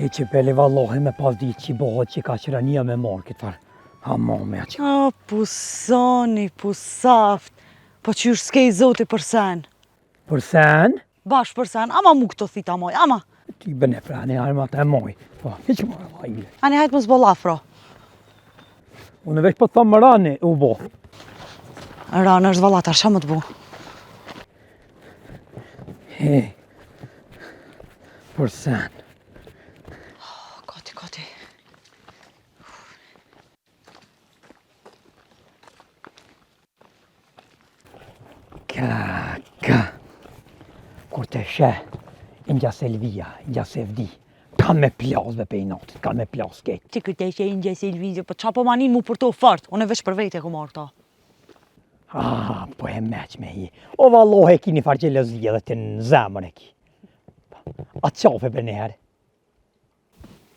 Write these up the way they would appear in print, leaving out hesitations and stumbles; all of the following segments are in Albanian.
që pele vallohi me pas ditë që i bohët që ka qërania me marrë këtë farë. Me që. O, pusoni, pusaft. Po qysh s'ke i zoti për sen? Për sen? Bash për sen, ama mu këto thita moj, ama. Ti bëne pra, ne armat e moj. Po, hiq më rëva. Ani hajtë më zbolafro. Unë veç po të thëmë rani, u bo. Rani është valatar, shë më të bu? He, për sen. Koti. Ka. Kur të shë, nga Selvia, nga Sevdi, ka me plas be pejnatit, ka me plas kejt. Ti këtë e që nga Selvia, po qa po manin mu për to fart, unë e veç për vejt e ku marrë ta. Po e meq me hi. O vallohi e ki një farë që lëzlje dhe të në zemër e ki. Atë qafe për njëherë.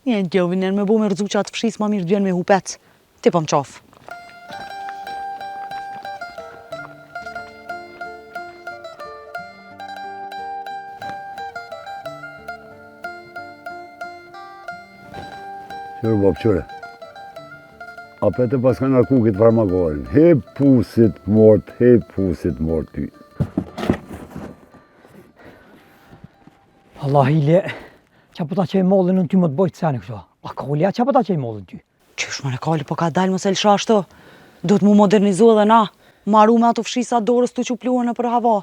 Një gjovin nërë me bu me rëzu që atë fshis ma mirë dvjen me hupec. Ti po më qafë. Qërë bab, qërë. Apete pas ka nërku këtë farmakorin. He pusit mort ty. Allah hile, qa po ta që e mollën në ty më të bojtë sene kështu? A kolja, qa po ta që e mollën ty? Qysh më në kalli, po ka dalë më se lësha ashtu. Do të mu modernizu edhe na. Maru me ato fshisa dorës të qupluën në për hava.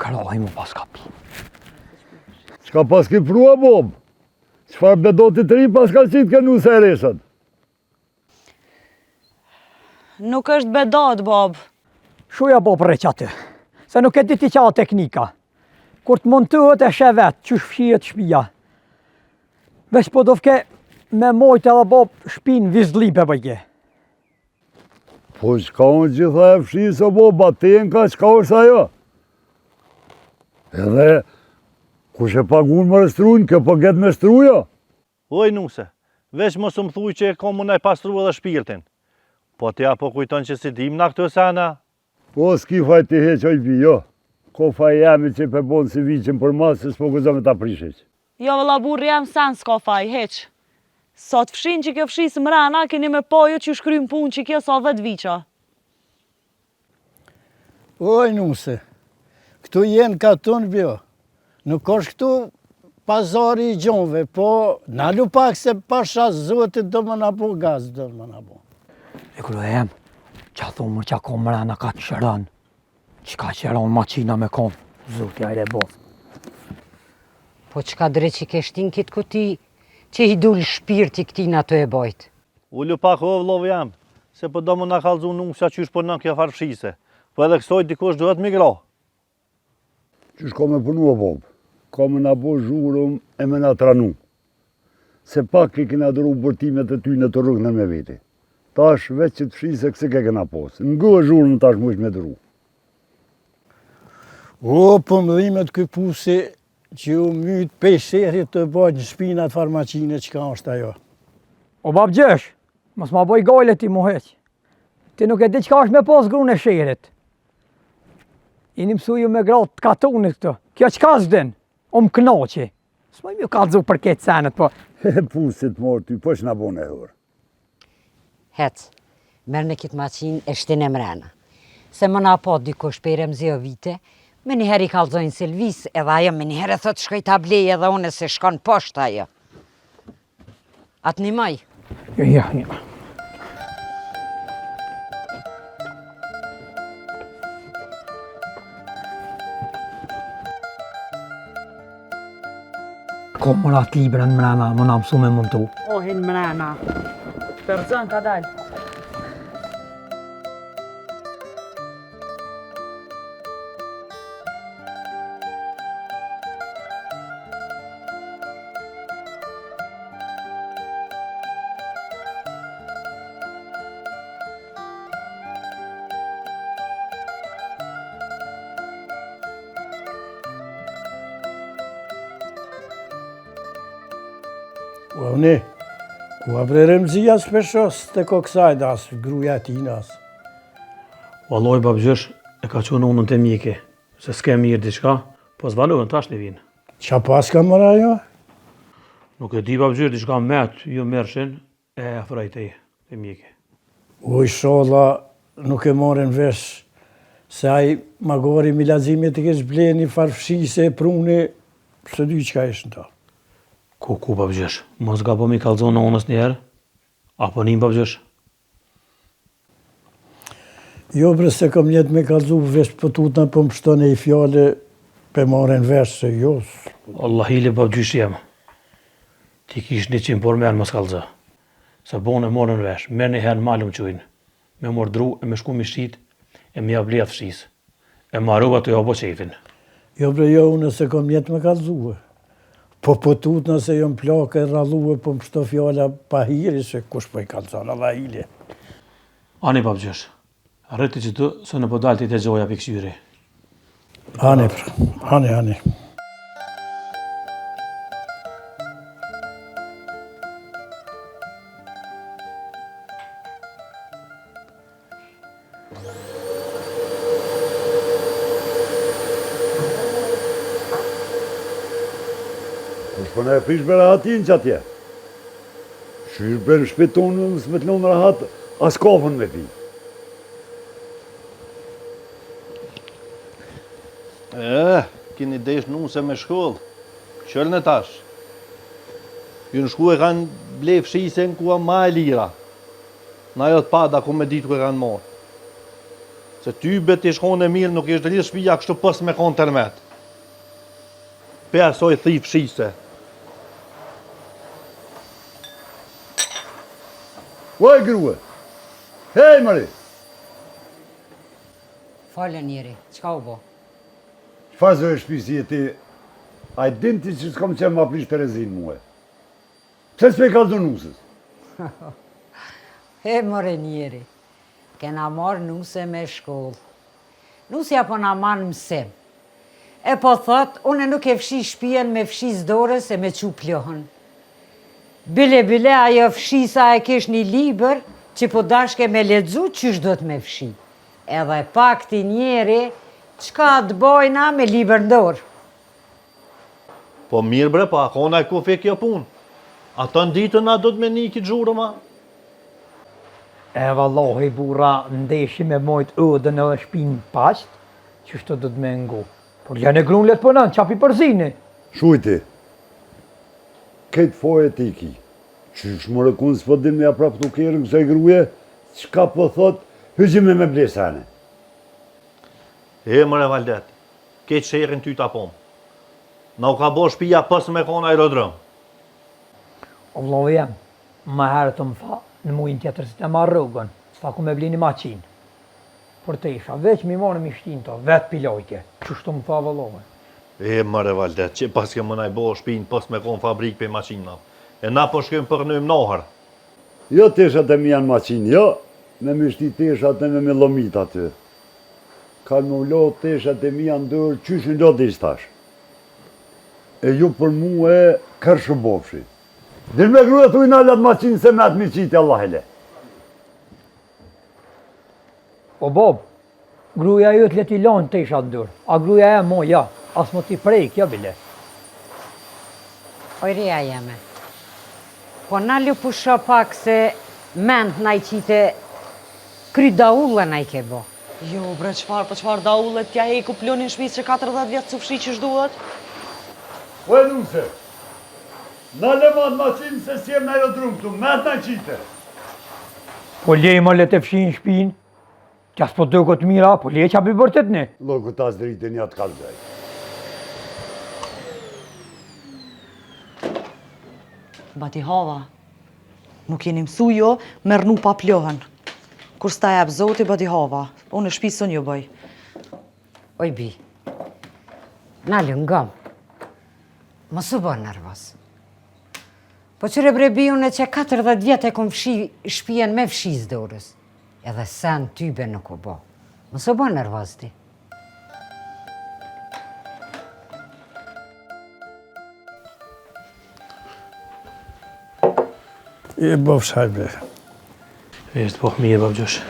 Karoj më pas kapi. Qka pas ki prua, bob? Qfar bedotit të ri pas ka qitë kënu se reshat? Nuk është bedot, Bob. Shuja bo për reqatë, se nuk e diti qa teknika. Kur të montuhet e shë vetë, që shfshijet shpia. Vesh po do fke me mojtë edhe bo shpinë vizlipe bëjke. Po qka unë gjitha e fshisë o bo, baten ka qka është ajo? Edhe, kush e pagun më rëstrujnë, kjo po get me struja? Oj nuse, veç mos më thuj që e kom më nëj pastru edhe shpirtin. Po t'ja po kujton që si dim na këto sana? Po s'ki faj t'i heqoj vi, jo. Ko faj jemi që pe bonë si viqin për masë, se s'po gëzëm e ta prisheq. Jo vëlla burri jam sen s'ka faj, heq. Sot fshin që kjo fshisë mrena, keni me pojo që shkrym pun që kjo sa 10 viqa. Oj nuse, këtu jenë katon bjo. Nuk është këtu pazari i gjonve, po nalu pak se pasha zotit do më nabu gaz, do më nabu. E kërë e em, qa thumë që ako mrena ka të shëran. Që ka shëran maqina me kom, zoti ajre bo. Po qka dre që keshtin këtë kuti, që i dul shpirti këtina të e bojt? Ullu pak o vlov jam, se po do më nga kalzu nuk sa qysh për në kjo farfshise. Po edhe kësoj dikush duhet migra. Qysh ka me punu o bob? Ka me nga bo zhurëm e me nga tranu. Se pak i kena dëru bërtimet e ty në të rrugën e me veti. Tash veç që të fshise këse ke kena posë. Ngë zhurëm tash mush me dëru. O, pëmdhimet këj pusi që u mytë pesherit të bojt në shpinat farmacine që ka është ajo. O bab gjesh, mos ma boj gojle ti mu heq. Ti nuk e di qka është me pos grun e sherit. I një mësu ju me gratë të katunit këtë. Kjo qka s'den? O më knoqi. S'moj mi u kalzu për ketë senet, po. Pusit mort ty, po që nga bon e hërë. Hec, merë në kitë maqin e shtin e mrena. Se më na po dikush për e mzio vite, me njëherë i kalzojnë Selvis, edhe ajo me njëherë e thotë shkoj ta blej edhe une se shkon poshtë ajo. Atë një maj? Ja. Ko më ratë librën mrena, më na mësu me mundu. Ohin mrena. Përzën ka dalë. O, ne, ku a vrerem zia shpeshos të koksajt asë, gruja tinas. Valoj, babgjesh, e ka qonë unën të mjeke, se s'ke mirë diqka, po s'valohen tash të vinë. Qa pas ka mëra jo? Nuk e di babgjysh, diçka met, jo mershin, e afrajtej, e mjeki. O sholla nuk e morën vesh se ai magori milazimit të kesh bleni farfshise e pruni, së dy qka ishë në ta. Ku babgjysh, mos ga po mi kalzon në onës njerë, apo njëm babgjysh? Jo bre se kom njetë me kalzu vesh pëtutna po më shtone i fjale pe morën vesh se jo. Allah hile babgjysh jem. Ti kish 100 por merë mos kalzë. Se bon e morën vesh, merë një herë në malëm qujnë. Me morë dru e me shku mi shtit, e me jablia fshis. E maru ato jo po qefin. Jo bre jo unë se kom njetë me kalzue. Po pëtutna se jo më plake e rrallue po më shto fjala pa hiri se kush po i kalzon, Allah hile. Ani babgjysh, rrëti që të së në podalti të gjoja për këshyri. Ani pra, ani. Po ne e prish me rahatin që atje. Shyrbe në shpetonë, mësë me të lonë rahat, as kafën me pi. Kini desh nuse me shkollë. Qëllën e tash. Ju në shku e kanë ble fshisen ku a ma e lira. Na jo të pada ku me ditë ku e kanë morë. Se ty beti shkone mirë nuk ishtë rrisë shpija kështu pës me konë tërmet. Pe asoj thi fshise. Oj, grue! Hej, Mari! Falë njeri, qka u bo? Qëfar zë e shpisi e ti? A i din ti që s'kom qenë ma prish Terezin muhe? Pse s'pe i kaldu nusës? He more njeri, kena marrë nuse me shkollë. Nusja po na manë mësim. E po thot, une nuk e fshi shpijen me fshis dorës e me qu plohën. Bile ajo fshisa e kesh një liber që po dashke me ledzu qysh do të me fshi. Edhe pak ti njeri, qka të bojna me liber në dorë. Po mirë bre, pa akona e ku fe kjo punë. Ata në ditën na do të me një ki gjurë ma. E vallohi bura ndeshi me mojt ëdën e shpinë pasht, që shto do të me ngu. Por janë e grunë letë përnën, qapi përzini. Shujti, këtë fojë e ti ki, që shmërë kunë s'po dim me aprap të kjerën kësaj gruje, qka po thot, hygjime me blesane. E mëre Valdet, këtë shërin ty të apom. Na u ka bo shpija pës me konë aerodrom. O vlovi jem, ma herë të më fa, në mujnë tjetër si të marrë rrugën, s'ta ku me blini maqinë. Por të isha, veç mi morë mi shtinë to, vetë pilojtje, që shtu më fa vëllove. E mëre Valdet, që pas ke më na i bo shpinë pës me konë fabrikë për maqina. E na po shkëm për nëjmë nohër. Jo teshat e mi janë maqinë, jo, me mi shti teshat e me lomit aty. Ka me u lo teshat e mi janë dërë, qyshin do të ishtash. E ju për mu e kërshë bofshi. Dhe me gruja të ujnallat maqinë se me atë mi qitë, Allah hele. O Bob, gruja ju të leti lonë të isha ndurë, a gruja e mo, ja, as më t'i prejk, ja bile. Ojria jeme, po na lu pusho pak se mend na i qite kry daullë na i ke bo. Jo, bre, qfar daullet tja e i ku plonin shpis që 40 vjetë së fshi që shduhet? O e nuse, në lemat maqinë se s'jem në aerodrum këtu, me atë në qite. Po lej më le të fshin shpinë, që as po do këtë mira, po lej që api bërtet ne. Loku tas dritin ja të kalzaj. Bati hava, nuk jeni mësu jo, me rnu pa plohën. Kur s'ta jep zoti, bati hava, unë në shpisën ju bëj. Oj bi, na lëngëm, mos u bën nervoz. Po qëre bre bi unë që 40 vjetë e kom fshi shpijen me fshis dorës. Edhe sen tybe nuk u bo. Mos u bën nervoz ti. E bëf shajbe. Veshtë po mirë babgjysh.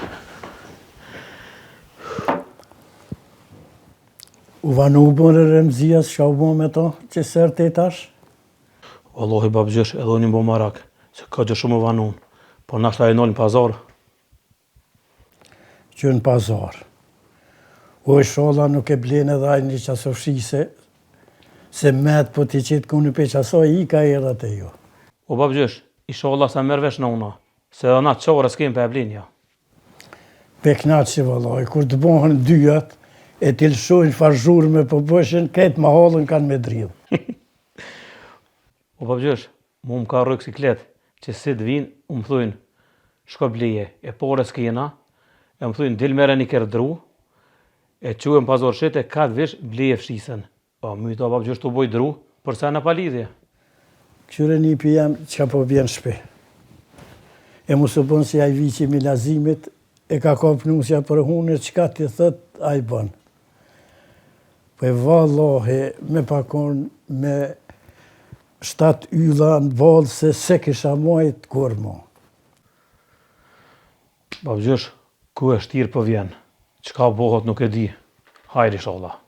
U vanu bërë Remzijas, qa u bo me to, që sërë të tash? Wallahi babgjesh edhe unë bo marak, se ka gjë shumë vanun, po nashta e nolën pazar. Që në pazar. O sholla nuk e blen edhe ajë një qasofshise, se met po t'i qitë ku në pe qasoj i ka erat e jo. O babgjesh, inshallah sa merr vesh në una, se edhe na çore s'kem për e blinja. Pe knaqë vallaj, kur të bohen dyat, e t'i lëshojnë fazhurme po bëshën, këtë ma hallën kanë me dridhë. O babgjesh, mu më ka rrë siklet, që si të vinë, më thujnë, shko bleje, e pore s'kena, e më thujnë, dil mere një kërë dru, e quem pazor shete, ka të vish bleje fshisën. O, myta babgjesh të boj dru, përsa në palidhje. Këshyre një pijem që po vjen shpe. E mu së bënë si a i vici milazimit, e ka kopnusja për hunë, qka t'i thët, a i bënë. Po e vallohi, me pakon, me 7 ylla në valë, se kisha mojt kur mo. Babgjesh, ku e shtirë për vjen, qka bohot nuk e di, hajri inshallah.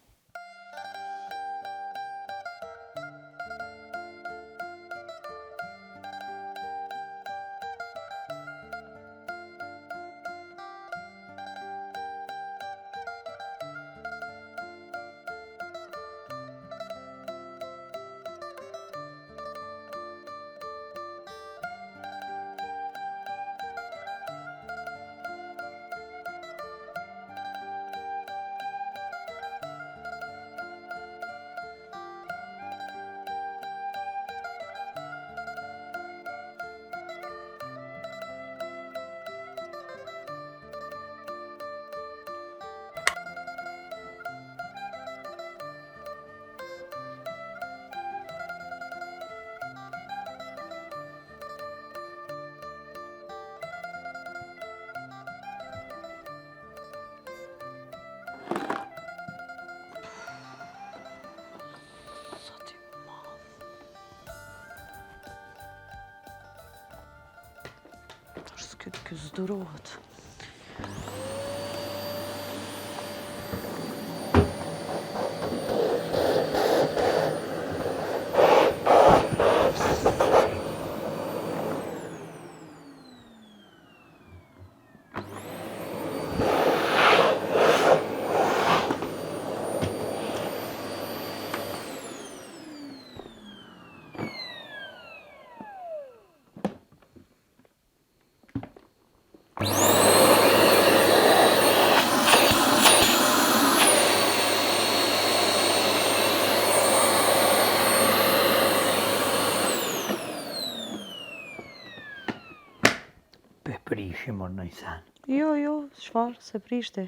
Këtë zdurohet. Prishë më në i sen. Jo, çfarë, se prishte.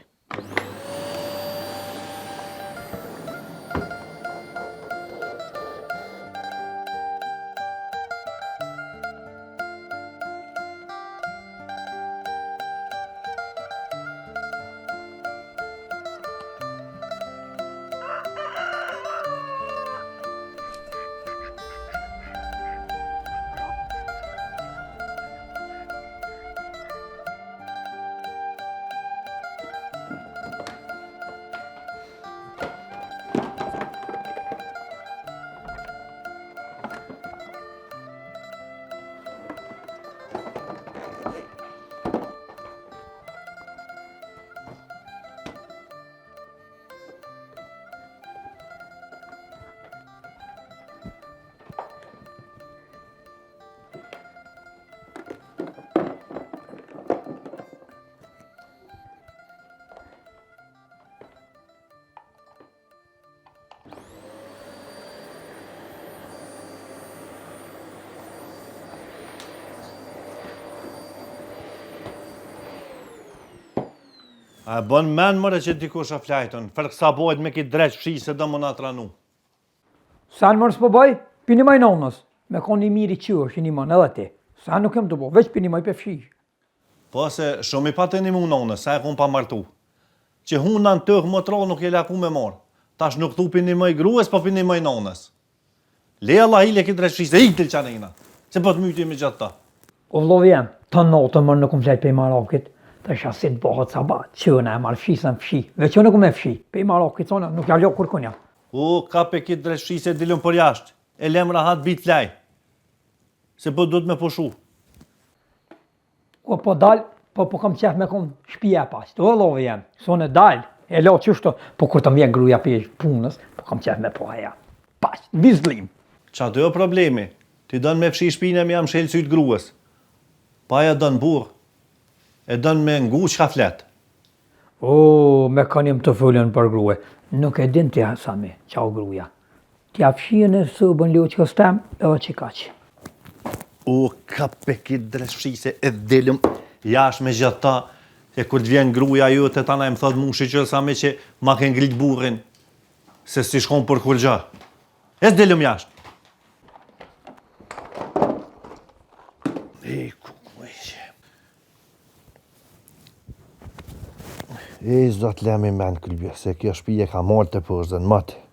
A bën men mëre që dikush a flajton, fërk sa bojt me ki dreq fshi se do më na tranu. Sa në mërës po bëj, pini maj nonës, me konë një miri që është një mënë edhe ti. Sa nuk kem të bo, veç pini maj për fshi. Po se shumë i patë një mu nonës, sa e kun pa martu. Që hun në tëhë më tro nuk e laku me marë. Tash nuk thu pini maj grues, po pini maj nonës. Le Allah hile ki dreq fshi se iktil qanina, se po të myti me gjatë ta. O vlovi jem, të notë mërë në kumë flajt për i marakit. Të shasit bëhët sabat, qëna e marë fshisën fshi, dhe që nuk me fshi, pe i marakit sonë, nuk ja lo kur kunja. Ka pe ki dreq fshi se dilën për jashtë, e lem rahat bit flaj. se po do të me poshu. Po dal, po kam qef me kom shtëpia pas. Do llove jam. Sonë dal, e lo çështë, po kur të mjen gruaja pe punës, po kam qef me po aja. Pas, vizlim. Qa të jo problemi, ti dënë me fshi shpine me jam shelë sytë gruës. Pa ja dënë burë, e dënë me ngu qka fletë. O, me kanim të fëllën për grue. Nuk e din të Sami, qau gruja. T'ja fshien e sëbën leo që këstem, edhe që kaqë. O, ka pekit dreshfshise e delëm jash me gjithë ta, e kur të vjen gruja ju të tana e më thëtë mu shiqër Sami që ma ke ngrit burin, se si shkon për kur gjë. E s'delëm jashtë. E, ku e që. E, zdo të lemi men këllbje, se kjo shpije ka marrë të përzën matë.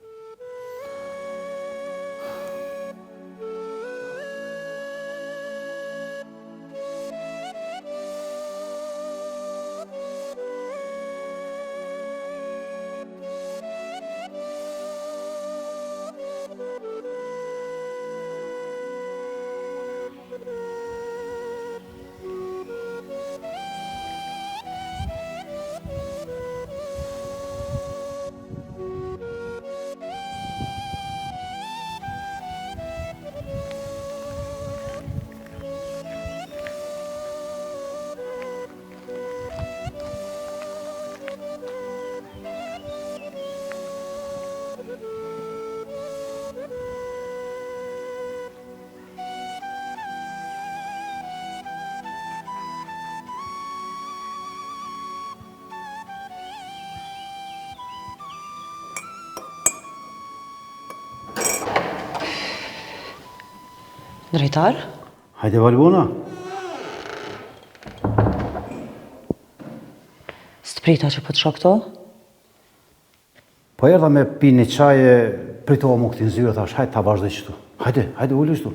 Drejtar? Hajde Valbona. Së të prita që po të shok këto? Po erdha me pi një qaje, pritova mu këti në zyre, thash, hajde ta vazhdoj qëtu. Hajde, ullu qëtu.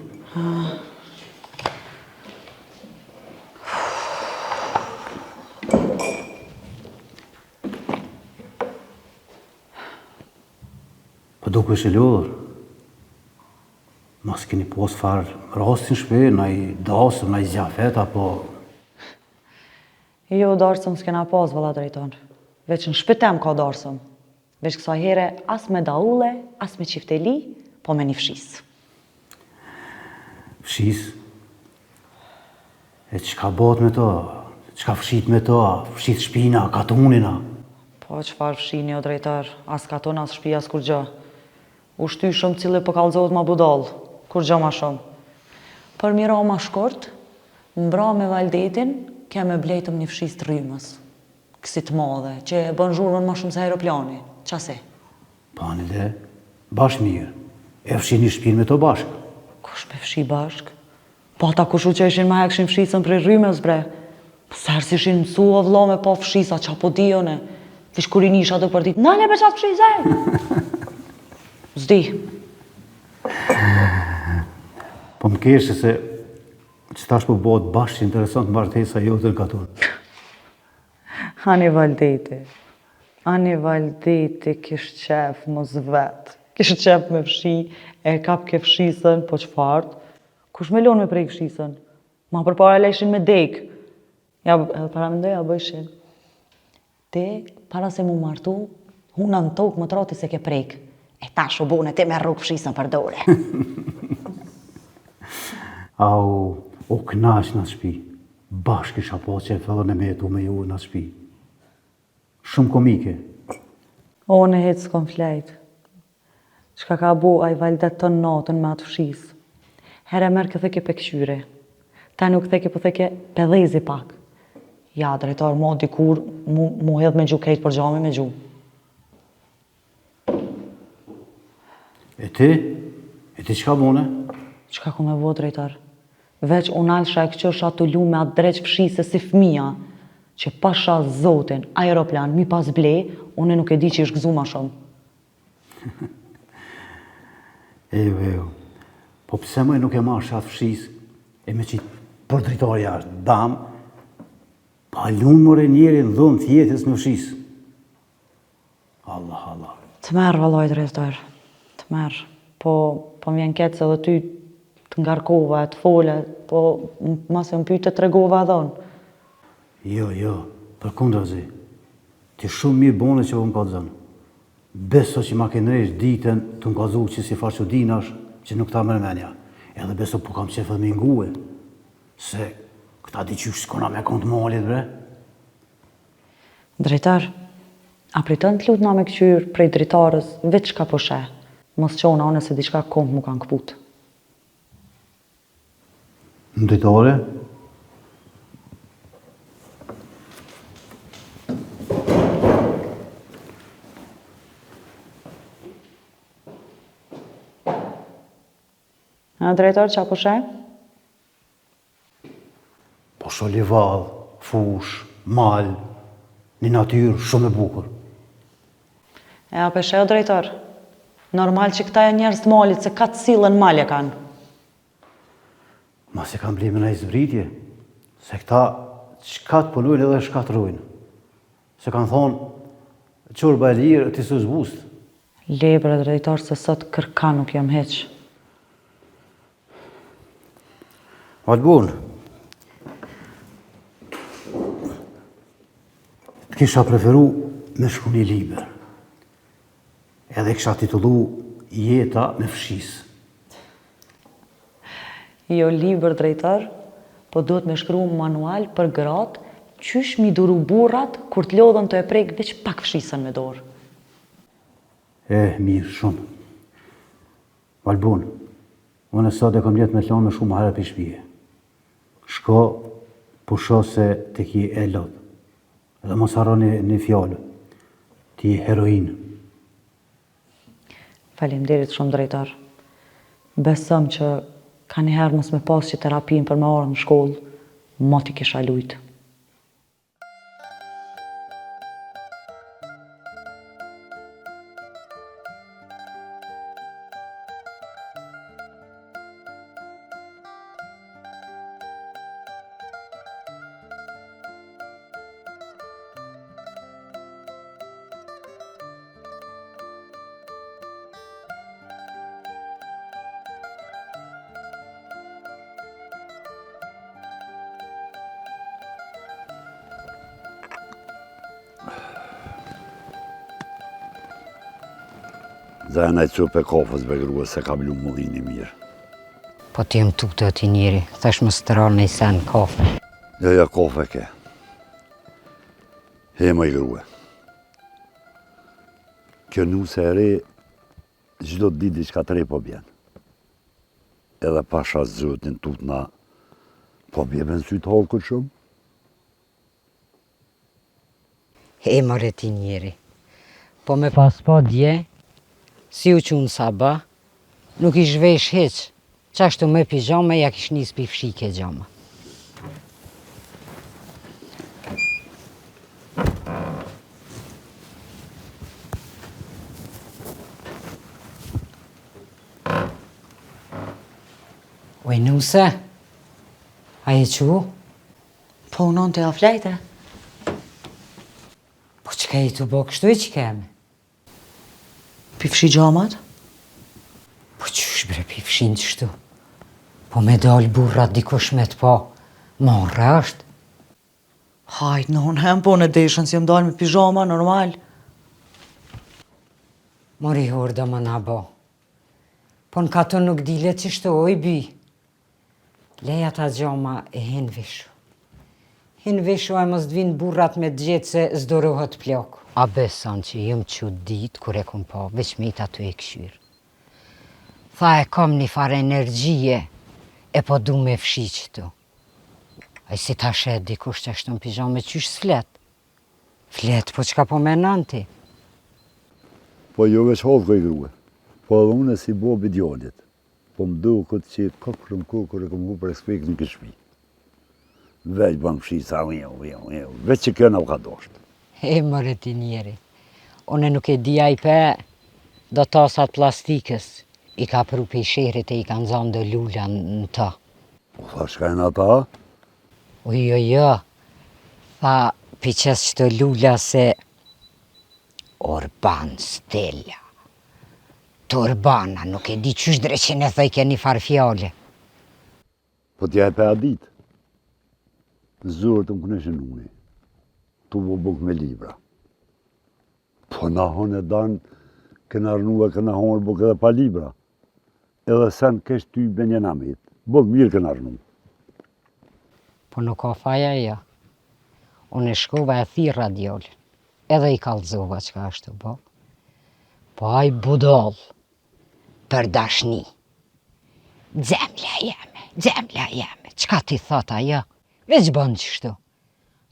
Po duke është e lodhër. Mas keni pos farë rastin shpe, na i dasëm, na i zjafet, apo... Jo, darsëm s'kena pas, valla drejton. Veç në shpëtem ka darsëm. Veç kësa here, as me daulle, as me qifteli, po me një fshis. Fshis? E qka bot me to? Qka fshit me to? Fshit shpina, katunina? Po, qfar fshini, o drejtar, as katun, as shpi, as kur gjë. U shtyshëm cili po kallëzohet ma budal, kur gjë ma shumë. Për mira ma shkort, mbra me valdetin, ke me blejtëm një fshis të rrymës. Kësi të madhe, që e bën zhurmën ma shumë se aeroplani. Qase? Pani dhe, bashkë mirë. E fshin një shpinë me to bashkë. Kush me fshi bashkë? Po ata kushu që ishin ma hekshin fshisën për rrymës, bre. Po sërë si ishin mësu o vlo me po fshisa, qa po dione. Vish kur i nisha të për ditë, nane për qatë fshisej! Zdi. Po më keshë se që tash po bëhet bashkë interesant martesa jote në katun. Ani valdeti. Ani valdeti kish qef mos vet. Kish qef me fshi, e kap ke fshisën, po qfartë. Kush me lonë me prej fshisën? Ma përpara leshin me dek. Ja, edhe para mendoja bëjshin. Te, para se mu martu, huna në tokë më trati se ke prejk. E tash u bune, te me rrug fshisën për dore. Au, o knash në shpi. Bashkë isha po që e fëllën e me jetu me ju në shpi. Shumë komike. O, në hetë s'kom flejt. Qka ka bu a i valdet të natën me atë fshisë. Here merë këthe ke pekëshyre. Ta nuk theke po theke pedhezi pak. Ja, drejtar, mo dikur, mu hedh me gju kejt për gjami me gju. E ti qka bune? Qka ku me vo, drejtar? Veç unalësha e këqësha të lu me atë dreq fshise si fmija, që pasha zotin, aeroplan, mi pas ble, une nuk e di që ish gëzu ma shumë. Ejo. Po pse mëj nuk e marrë atë fshis, e me qitë për dritarja është, dam, pa lunë more njeri në dhëmë tjetës me fshis. Allah. Të merë, valoj, drejtar, të merë. Po vjen ketë se dhe ty të të ngarkova, të fole, po mase më pyte të regova dhonë. Jo, për kundra zi. Ti shumë mirë bone që po më kallëzën. Beso që ma ke nërejsh ditën të më kallëzu që si farë që dinash që nuk ta mërmenja. Edhe beso po kam qefë dhe mingue. Se këta di qysh s'kona me kontë molit, bre. Drejtar, a pritën të lutë na me këqyrë prej dritarës veç ka po sheh. Mos qona one se diçka kompë mu kanë këput. Në dritare? A drejtar, qa po sheh? Po sho livadh, fush, mal, një natyrë shumë e bukur. E a peshe o drejtar? Normal që këta e njerës të malit se ka të silën malje kanë. Ma se kam blime në i zbritje, se këta qka të punujnë edhe shka të rujnë. Se kanë thonë, qurba e lirë, ti su zbust. Lebre drejtar se sot kërka nuk jam heq. Valbun, të kisha preferu me shku një liber. Edhe kisha titullu Jeta me fshis. Jo liber drejtar, po duhet me shkru manual për gratë qysh mi duru burrat kur të lodhën të e prek veç pak fshisën me dorë. Mirë, shumë. Valbun, unë sot e kom jetë me lanë me shumë herë për shpije. Shko, pusho se të ki e lot. Edhe mos harro një fjallë. Ti heroinë. Faleminderit shumë drejtar. Besëm që ka njëherë mos me pas që terapin për me orë në shkollë, mo t'i kisha lujtë. Zana e cupë e kafës be grua se ka blu mullini mirë. Po ti më tukë të ati njeri, thash më stëralë në i sen kafe. Jo, kafe ke. Hema i grua. Kjo nuse e re, gjdo të ditë që ka të re po bjen. Edhe pasha zëtin tut na, po bjeve në sytë halë këtë shumë. Hema re ti njeri, po me pas po dje, si u qunë saba, nuk i zhvesh heq, qashtu me pijama, ja kish nis pi fshike gjama. Oj, nuse, a e qu? Po unon të aflejte? Po që ka i të bo kështu e që keme? Pifshi gjamat? Po qysh bre pifshin të shtu? Po me dal burrat dikush me të po, morre është. Hajt, në unë hem po në deshën si jam dal me pijama, normal. Mori horda më na bo. Po në kato nuk dile që shtu oj bi. Leja ta gjama e hin vishu. Hin vishu e mos d'vin burrat me t'gjetë se zdorohet plok. A beson që jëm që ditë kur e kum po, veç me i të e këshyrë. Tha e kom një farë energjie, e po du me fshi qëtu. A i si ta shet dikush që ashtu në pijame qysh s'flet. Flet, po qka po menon ti? Po jo veç halë këj grua. Po edhe unë e si bobi djallit. Po më do këtë që këpërëm kur e kom hu për ekspekt në këshpi. Veç bëmë fshi sa veç që kjo në ka doshtë. E mërë ti njeri, une nuk e dija i pe do tasat plastikës, i ka pru pe i sherit e i kanë zonë do lulla në ta. Po tha shka e në ta? Jo, tha pi qes që të lulla se Orban Stella. Të Urbana, nuk e di qysh dreqen e thoj ke një farë fjale. Po t'ja e pe a ditë. Zurë të më kënëshën uni. Tu më buk me libra. Po na hon e danë, këna rënua, këna honë buk edhe pa libra. Edhe sen kesh ty benjenamit. Buk mirë këna rënu. Po nuk ka faja ja. Unë e shkova e thirë radiolin. Edhe i kalzova që ka ashtu bo. Po aj budol. Për dashni. Zemlja jeme. Qka ti thot ajo? Veç bënë qështu.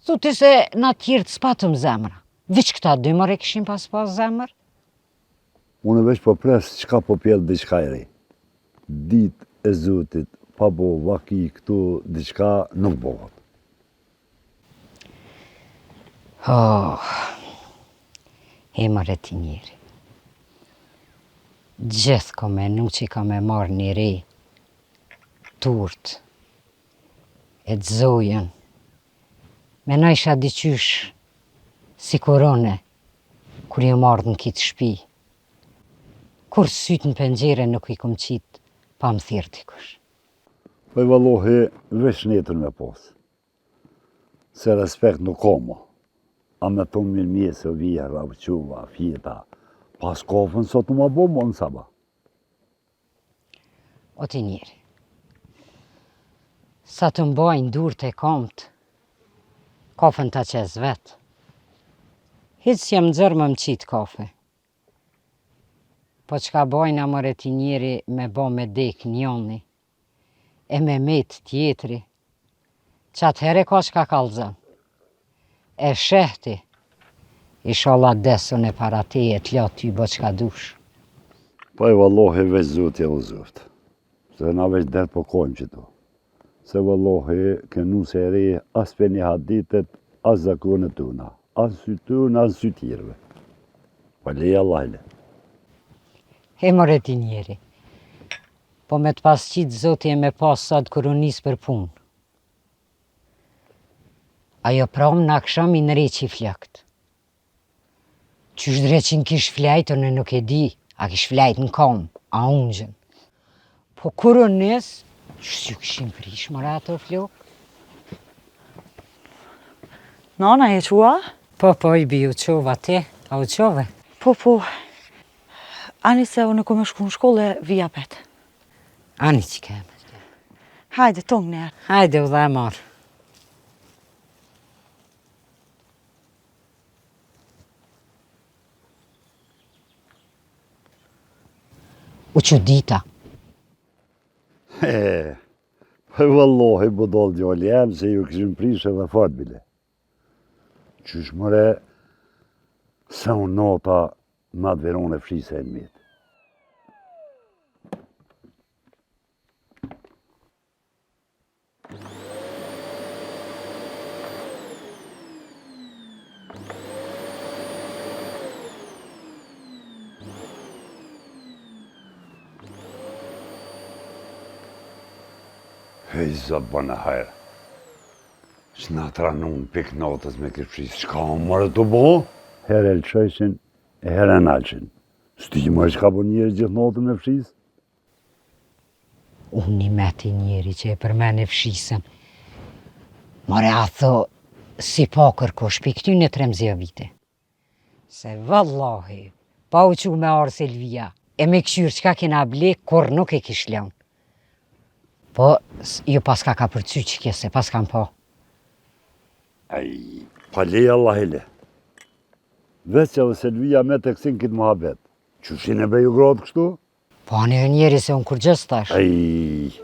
Thuti se na tjirë të spatëm zemra. Veç këta dy mëre këshim pas zemër? Unë veç po pres qka po pjellë diçka e re. Dit e Zotit, pa bo vaki këtu diçka nuk bohat. Mëre ti njeri. Gjithë ko me nu që ka me marrë një re. Turt. E të zojen. Me na isha diqysh si korone, kur i marrë në kitë shpi. Kur sytë në pengjere nuk i kom qitë, pa më thirë dikush. Po i vallohi veç netën me posë. Se respekt nuk koma. A me thonë mirë mjesë, vjera, quva, fjeta. Pas kofën sot në ma bo më në saba. O ti njeri. Sa të mbajnë dur të komët, kofën ta qez vetë. Hitë si jam dzërë më qitë kafe. Po qka bajnë amore ti njeri me bo me dek njoni, e me met tjetri, qatë here ka qka kalzën. E shehti, i sholla desën e para te e t'la ty bo qka dush. Po i vallohi veç Zotë e u Zotë. Se na veç derë po kojmë qëtu. Se vallohi kënu se re as për një haditet, as zakonet tuna. As sy tuna, as sy tjirve. Po leja lajle. More ti njeri. Po me të pas qitë Zoti e me pas sad kër unë nisë për punë. Ajo pram në aksham i nëreqi flakt. Qysh dreqin kish flajtë, në nuk e di, a kish flajtë në kom, a ungjën. Po kër unë nisë, që këshim prish mëra ato flok? Nana e qua? Po, i bi u qova te, a u qove? Po. Ani se unë kom e shku në shkolle vija petë. Ani që kemë. Hajde, tongë njerë. Hajde, u dhe e marë. U që dita. Po vallohi budol djoli jam se ju këshim prish edhe fat bile. Qysh mëre, sa unë nota ma të veron e frise e në mitë. Hej, zotë bënë hajrë. Që nga të ranun pik notës me kërpshis, qka më mërë të bo? Herë e lëqëshin e herë e nalqin. Sti më që ka bo njëri gjithë notën me fshis? Unë një meti njeri që e për me në fshisën. More a tho, si po kërko shpi këty në 13 vite. Se vallahi, pa u që me arë Selvia, e me këshyrë qka kena ble, kur nuk e kish lënë. Po, jo paska ka përcy që kese, pas kam po. Aj, pa leja Allah hele. Veç edhe Selvia me të kësin këtë muhabet. Qëshin e beju grodë kështu? Po, anë e njeri se unë kur gjës tash. Aj,